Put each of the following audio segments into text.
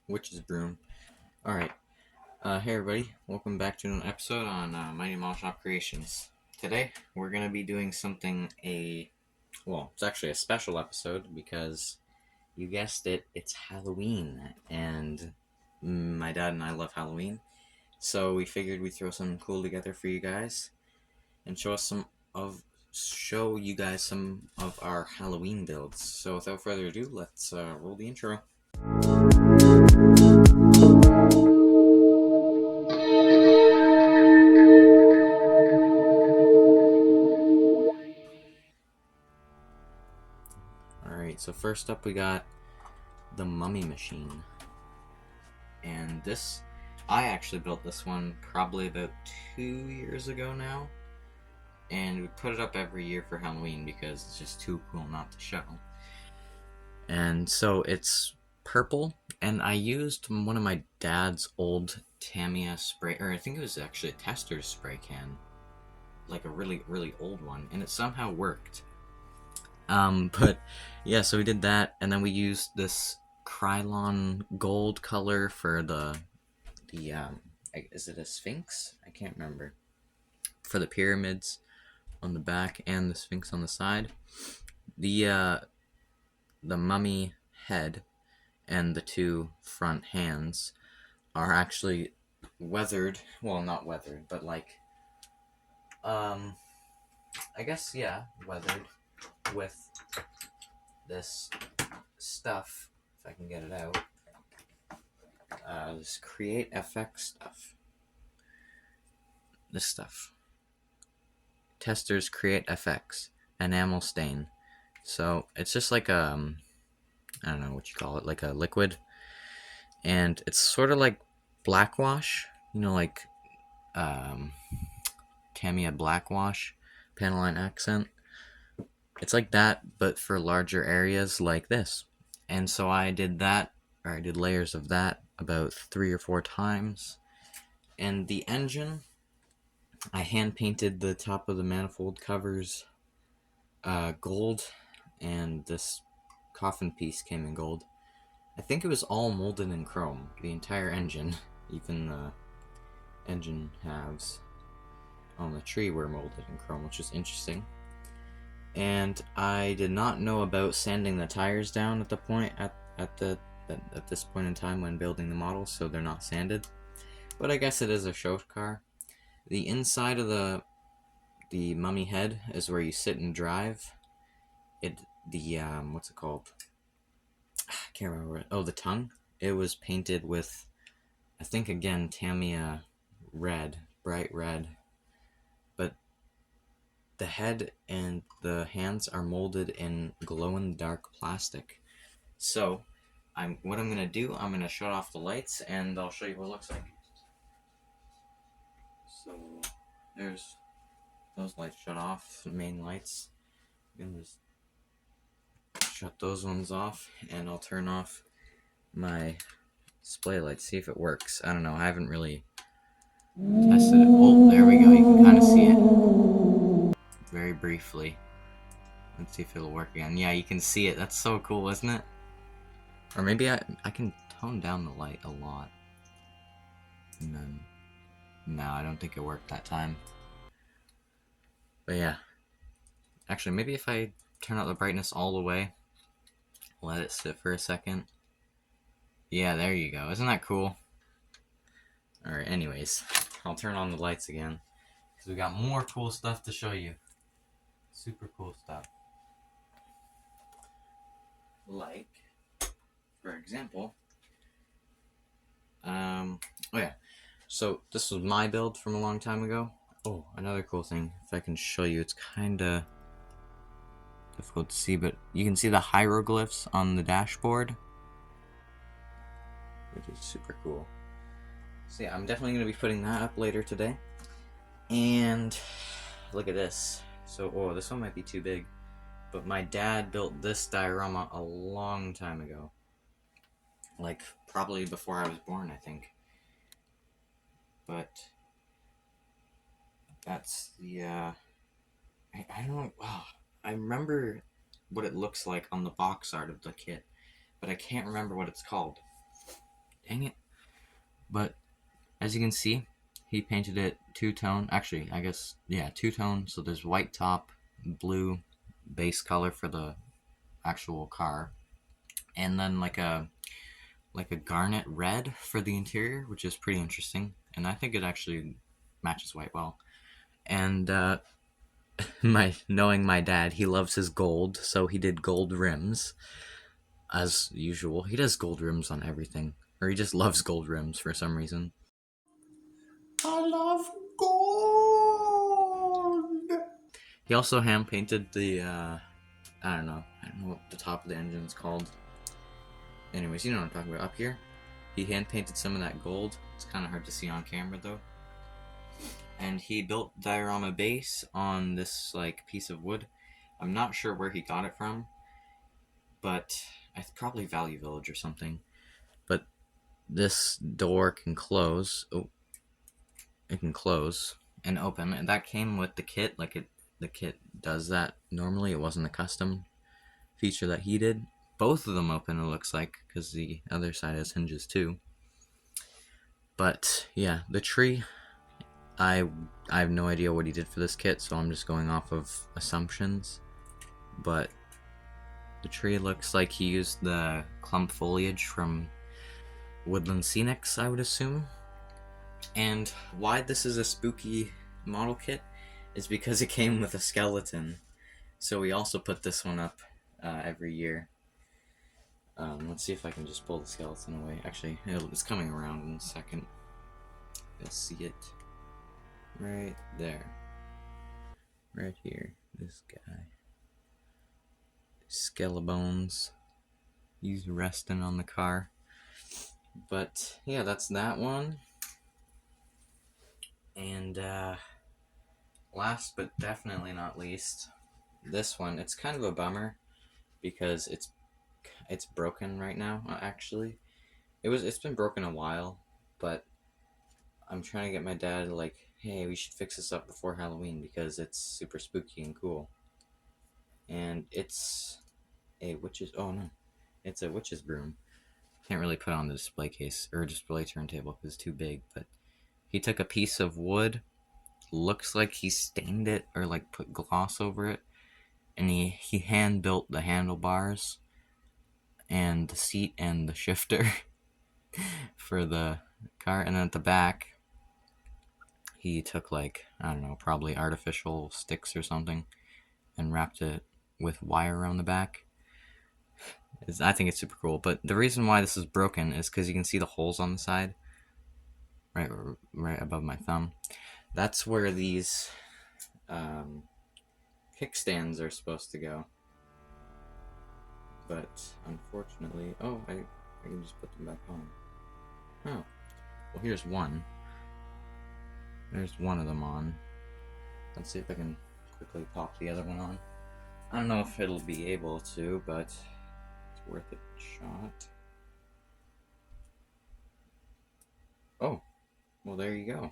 Witch's Broom. Alright, hey everybody, welcome back to an episode on Mighty Modelshop Creations. Today, we're going to be doing it's actually a special episode because, you guessed it, it's Halloween, and my dad and I love Halloween, so we figured we'd throw something cool together for you guys, and show you guys some of our Halloween builds. So without further ado, let's roll the intro. Alright, so first up we got the Mummy Machine. And I actually built this one probably about 2 years ago now. And we put it up every year for Halloween because it's just too cool not to show. And so it's purple, and I used one of my dad's old Tamiya spray, or I think it was actually a Tester's spray can. Like a really, really old one, and it somehow worked. But yeah, so we did that, and then we used this Krylon gold color for the is it a Sphinx? I can't remember. For the pyramids on the back and the Sphinx on the side. The mummy head and the two front hands are actually weathered. Well, not weathered, but like I guess weathered with this stuff, if I can get it out. This Create FX stuff. This stuff. Tester's Create FX enamel stain. So it's just like I don't know what you call it, like a liquid, and it's sort of like black wash, like Tamiya black wash, Panaline accent. It's like that, but for larger areas like this. And so I did layers of that about 3 or 4 times. And the engine, I hand painted the top of the manifold covers gold, and this coffin piece came in gold. I think it was all molded in chrome, the entire engine, even the engine halves on the tree were molded in chrome, which is interesting. And I did not know about sanding the tires down at this point in time when building the model, so they're not sanded. But I guess it is a show car. The inside of the mummy head is where you sit and drive. What's it called? I can't remember. Oh, the tongue. It was painted with, I think again, Tamiya red, bright red. But the head and the hands are molded in glow-in-the-dark plastic. So, what I'm gonna do, I'm gonna shut off the lights, and I'll show you what it looks like. So, there's those lights shut off, the main lights. I'm gonna just shut those ones off, and I'll turn off my display lights, see if it works. I don't know, I haven't really tested it. Oh, there we go, you can kind of see it very briefly. Let's see if it'll work again. Yeah, you can see it. That's so cool, isn't it? Or maybe I can tone down the light a lot. And then, no, I don't think it worked that time. But yeah. Actually, maybe if I turn out the brightness all the way, let it sit for a second. Yeah, there you go. Isn't that cool? Alright, anyways, I'll turn on the lights again, because we got more cool stuff to show you. Super cool stuff. Like, for example, so this was my build from a long time ago. Oh, another cool thing, if I can show you, it's kinda difficult to see, but you can see the hieroglyphs on the dashboard, which is super cool. So yeah, I'm definitely going to be putting that up later today. And look at this. So, this one might be too big, but my dad built this diorama a long time ago. Like, probably before I was born, I think. But that's the, I don't know, I remember what it looks like on the box art of the kit, but I can't remember what it's called. Dang it. But as you can see, he painted it two-tone. Actually, I guess, yeah, two-tone. So there's white top, blue base color for the actual car, and then like a garnet red for the interior, which is pretty interesting. And I think it actually matches white well. And knowing my dad, he loves his gold, so he did gold rims as usual. He does gold rims on everything, or he just loves gold rims for some reason. I love gold. He also hand painted the I don't know what the top of the engine's called. Anyways, you know what I'm talking about. Up here, he hand painted some of that gold. It's kind of hard to see on camera though. And he built diorama base on this like piece of wood. I'm not sure where he got it from, but it's probably Value Village or something. But this door can close. Oh, it can close and open, and that came with the kit. The kit does that normally. It wasn't a custom feature that he did. Both of them open, it looks like, because the other side has hinges too. But yeah, the tree, I have no idea what he did for this kit, so I'm just going off of assumptions. But the tree looks like he used the clump foliage from Woodland Scenics, I would assume. And why this is a spooky model kit is because it came with a skeleton. So we also put this one up every year. Let's see if I can just pull the skeleton away. Actually, it's coming around in a second. You'll see it right there. Right here. This guy. Skellebones. He's resting on the car. But yeah, that's that one. And last but definitely not least, this one. It's kind of a bummer because it's broken right now. Actually, it's been broken a while, but I'm trying to get my dad like, hey, we should fix this up before Halloween because it's super spooky and cool. And it's a witch's. Oh no, it's a witch's broom. Can't really put it on the display case or display turntable because it's too big. But he took a piece of wood. Looks like he stained it or like put gloss over it, and he hand built the handlebars and the seat and the shifter for the car. And then at the back, he took like, I don't know, probably artificial sticks or something and wrapped it with wire around the back. I think it's super cool. But the reason why this is broken is because you can see the holes on the side, right above my thumb. That's where these kickstands are supposed to go. But unfortunately, oh, I can just put them back on. Oh, well, here's one. There's one of them on. Let's see if I can quickly pop the other one on. I don't know if it'll be able to, but it's worth a shot. Oh, well, there you go.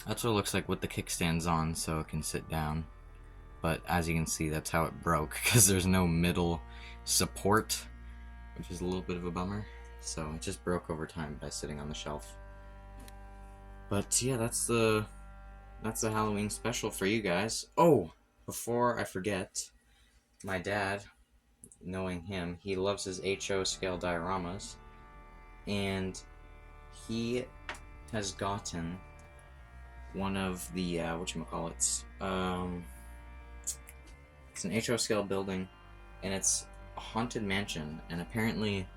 That's what it looks like with the kickstands on, so it can sit down. But as you can see, that's how it broke, because there's no middle support, which is a little bit of a bummer. So it just broke over time by sitting on the shelf. But yeah, that's the Halloween special for you guys. Oh, before I forget, my dad, knowing him, he loves his HO scale dioramas, and he has gotten one of the whatchamacallits. It's an HO scale building, and it's a haunted mansion, and apparently,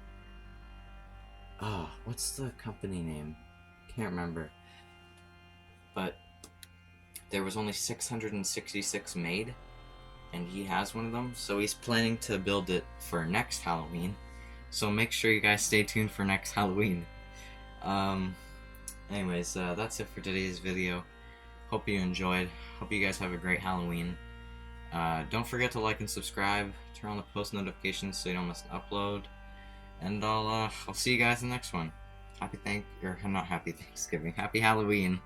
what's the company name? Can't remember. But there was only 666 made, and he has one of them, so he's planning to build it for next Halloween. So make sure you guys stay tuned for next Halloween. Anyways, that's it for today's video. Hope you enjoyed. Hope you guys have a great Halloween. Don't forget to like and subscribe. Turn on the post notifications so you don't miss an upload. And I'll see you guys in the next one. Happy Thanksgiving. Happy Halloween.